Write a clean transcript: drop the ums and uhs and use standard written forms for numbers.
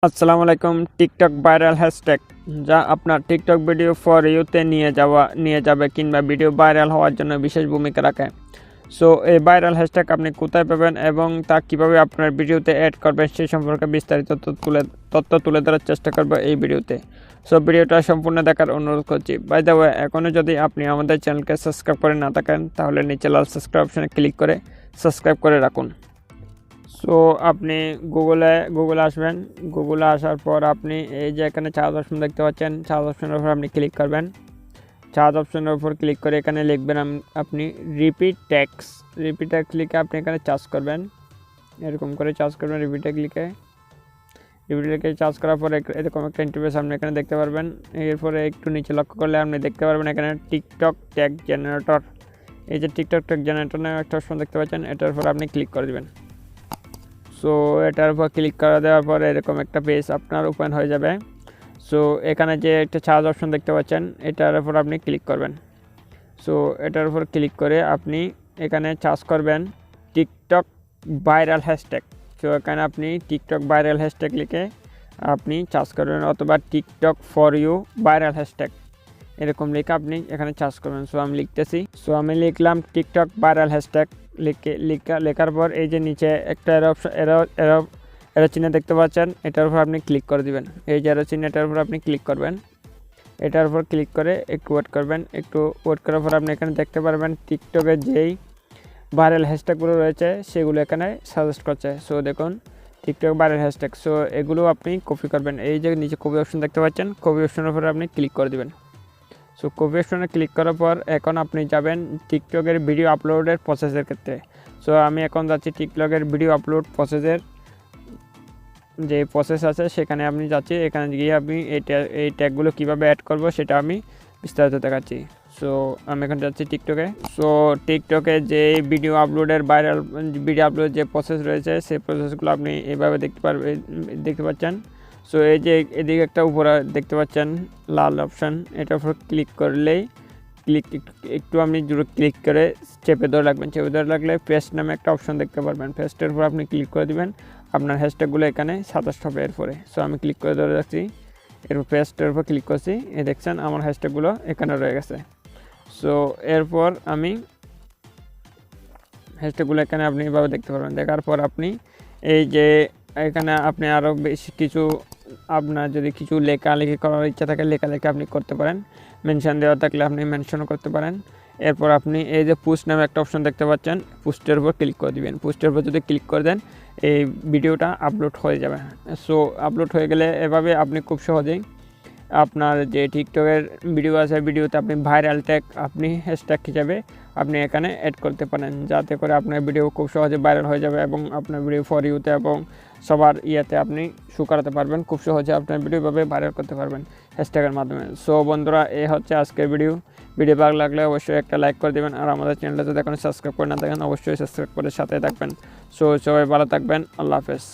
আসসালামু আলাইকুম। TikTok viral hashtag যা আপনার টিকটক ভিডিও ফর ইউতে নিয়ে যাবে কিংবা ভিডিও ভাইরাল হওয়ার জন্য বিশেষ ভূমিকা রাখে। সো এই ভাইরাল হ্যাশট্যাগ আপনি কোথায় পাবেন এবং তা কিভাবে আপনার ভিডিওতে অ্যাড করবেন সেই সম্পর্কে বিস্তারিত তথ্য তুলে ধরার চেষ্টা করব এই ভিডিওতে। সো ভিডিওটা সম্পূর্ণ দেখার অনুরোধ করছি। বাই দ্য ওয়ে, এখনও যদি আপনি আমাদের চ্যানেলকে সাবস্ক্রাইব করে না থাকেন তাহলে নিচে লাল সাবস্ক্রাইব অপশনে ক্লিক করে সাবস্ক্রাইব করে রাখুন। সো আপনি গুগলে আসবেন। গুগলে আসার পর আপনি এই যে এখানে চার্জ অপশন দেখতে পাচ্ছেন, চার্জ অপশনের উপর আপনি ক্লিক করবেন। চার্জ অপশনের উপর ক্লিক করে এখানে লিখবেন আপনি রিপিট ট্যাক্স লিখে আপনি এখানে চার্জ করবেন। এরকম করে চার্জ করবেন রিপিট লিখে চার্জ করার পর এরকম একটা ইন্টারফেস আপনি এখানে দেখতে পারবেন। এরপরে একটু নিচে লক্ষ্য করলে আপনি দেখতে পারবেন এখানে টিকটক ট্যাগ জেনারেটর। এই যে টিকটক ট্যাগ জেনারেটর নামে একটা অপশন দেখতে পাচ্ছেন, এটার উপর আপনি ক্লিক করে দেবেন। সো এটার উপর ক্লিক করে দেওয়ার পর এরকম একটা পেজ আপনার ওপেন হয়ে যাবে। সো এখানে যে একটা চার্জ অপশন দেখতে পাচ্ছেন, এটার উপর আপনি ক্লিক করবেন। সো এটার উপর ক্লিক করে আপনি এখানে চার্জ করবেন টিকটক ভাইরাল হ্যাশট্যাগ। সো এখানে আপনি টিকটক ভাইরাল হ্যাশট্যাগ লিখে আপনি চার্জ করবেন, অথবা TikTok for you viral hashtag এরকম লিখে আপনি এখানে চার্জ করবেন। সো আমি লিখতেছি। সো আমি লিখলাম টিকটক ভাইরাল হ্যাশট্যাগ। লেখার পর এই যে নিচে একটা এরো চিহ্ন দেখতে পাচ্ছেন, এটার উপর আপনি ক্লিক করে দিবেন। এই যে এরো চিহ্ন, এটার উপর আপনি ক্লিক করবেন। এটার উপর ক্লিক করে একটু ওয়েট করবেন। একটু ওয়েট করার পর আপনি এখানে দেখতে পারবেন টিকটকের যেই ভাইরাল হ্যাশট্যাগুলো রয়েছে সেগুলো এখানে সাজেস্ট করছে। সো দেখুন টিকটক ভাইরাল হ্যাশট্যাগ। সো এগুলো আপনি কপি করবেন। এই যে নিচে কপি অপশন দেখতে পাচ্ছেন, কপি অপশনের উপরে আপনি ক্লিক করে দিবেন। সো কপি অপশনে ক্লিক করার পর এখন আপনি যাবেন টিকটকের ভিডিও আপলোডের প্রসেসের ক্ষেত্রে। সো আমি এখন যাচ্ছি টিকটকের ভিডিও আপলোড প্রসেসের যে প্রসেস আছে সেখানে আপনি যাচ্ছি। এখানে গিয়ে আপনি এই ট্যাগগুলো কীভাবে অ্যাড করব সেটা আমি বিস্তারিত দেখাচ্ছি। সো আমি এখন যাচ্ছি টিকটকে। সো টিকটকে যে ভিডিও আপলোডের ভিডিও আপলোড যে প্রসেস রয়েছে সেই প্রসেসগুলো আপনি এইভাবে দেখতে পাচ্ছেন। সো এই যে এদিকে একটা উপরে দেখতে পাচ্ছেন লাল অপশান, এটার উপর ক্লিক করলেই একটু আপনি জোরে ক্লিক করে চেপে ধরে রাখবেন। চেপে ধরে রাখলে পেস্ট নামে একটা অপশন দেখতে পারবেন। পেস্টের উপর আপনি ক্লিক করে দিবেন, আপনার হ্যাশট্যাগুলো এখানে সাজেস্ট হবে এরপরে। সো আমি ক্লিক করে ধরে রাখছি, এরপর পেস্টের উপর ক্লিক করছি। এই দেখছেন আমার হ্যাশট্যাগুলো এখানে রয়ে গেছে। সো এরপর আমি হ্যাশট্যাগুলো এখানে আপনি এভাবে দেখতে পারবেন। দেখার পর আপনি এই যে এখানে আপনি আরও বেশি কিছু, আপনার যদি কিছু লেখালেখি করার ইচ্ছা থাকে লেখালেখি আপনি করতে পারেন। মেনশন দেওয়া থাকলে আপনি মেনশনও করতে পারেন। এরপর আপনি এই যে পোস্ট নামে একটা অপশন দেখতে পাচ্ছেন, পোস্টের উপর ক্লিক করে দিবেন। পোস্টের উপর যদি ক্লিক করে দেন এই ভিডিওটা আপলোড হয়ে যাবে। সো আপলোড হয়ে গেলে এভাবে আপনি খুব সহজেই আপনার যে টিকটকের ভিডিও আছে ভিডিওতে আপনি ভাইরাল ট্যাগ আপনি হ্যাশট্যাগ হিসাবে আপনি এখানে অ্যাড করতে পারেন, যাতে করে আপনার ভিডিও খুব সহজে ভাইরাল হয়ে যাবে এবং আপনার ভিডিও ফর ইউতে এবং সবার ইয়েতে আপনি শো করাতে পারবেন। খুব সহজে আপনার ভিডিওভাবে ভাইরাল করতে পারবেন হ্যাশট্যাগের মাধ্যমে। সো বন্ধুরা, এই হচ্ছে আজকের ভিডিও ভালো লাগলে অবশ্যই একটা লাইক করে দেবেন, আর আমাদের চ্যানেলটা যদি এখনো সাবস্ক্রাইব করে না থাকেন অবশ্যই সাবস্ক্রাইব করে সাথে থাকবেন। সো সবাই ভালো থাকবেন। আল্লাহ হাফেজ।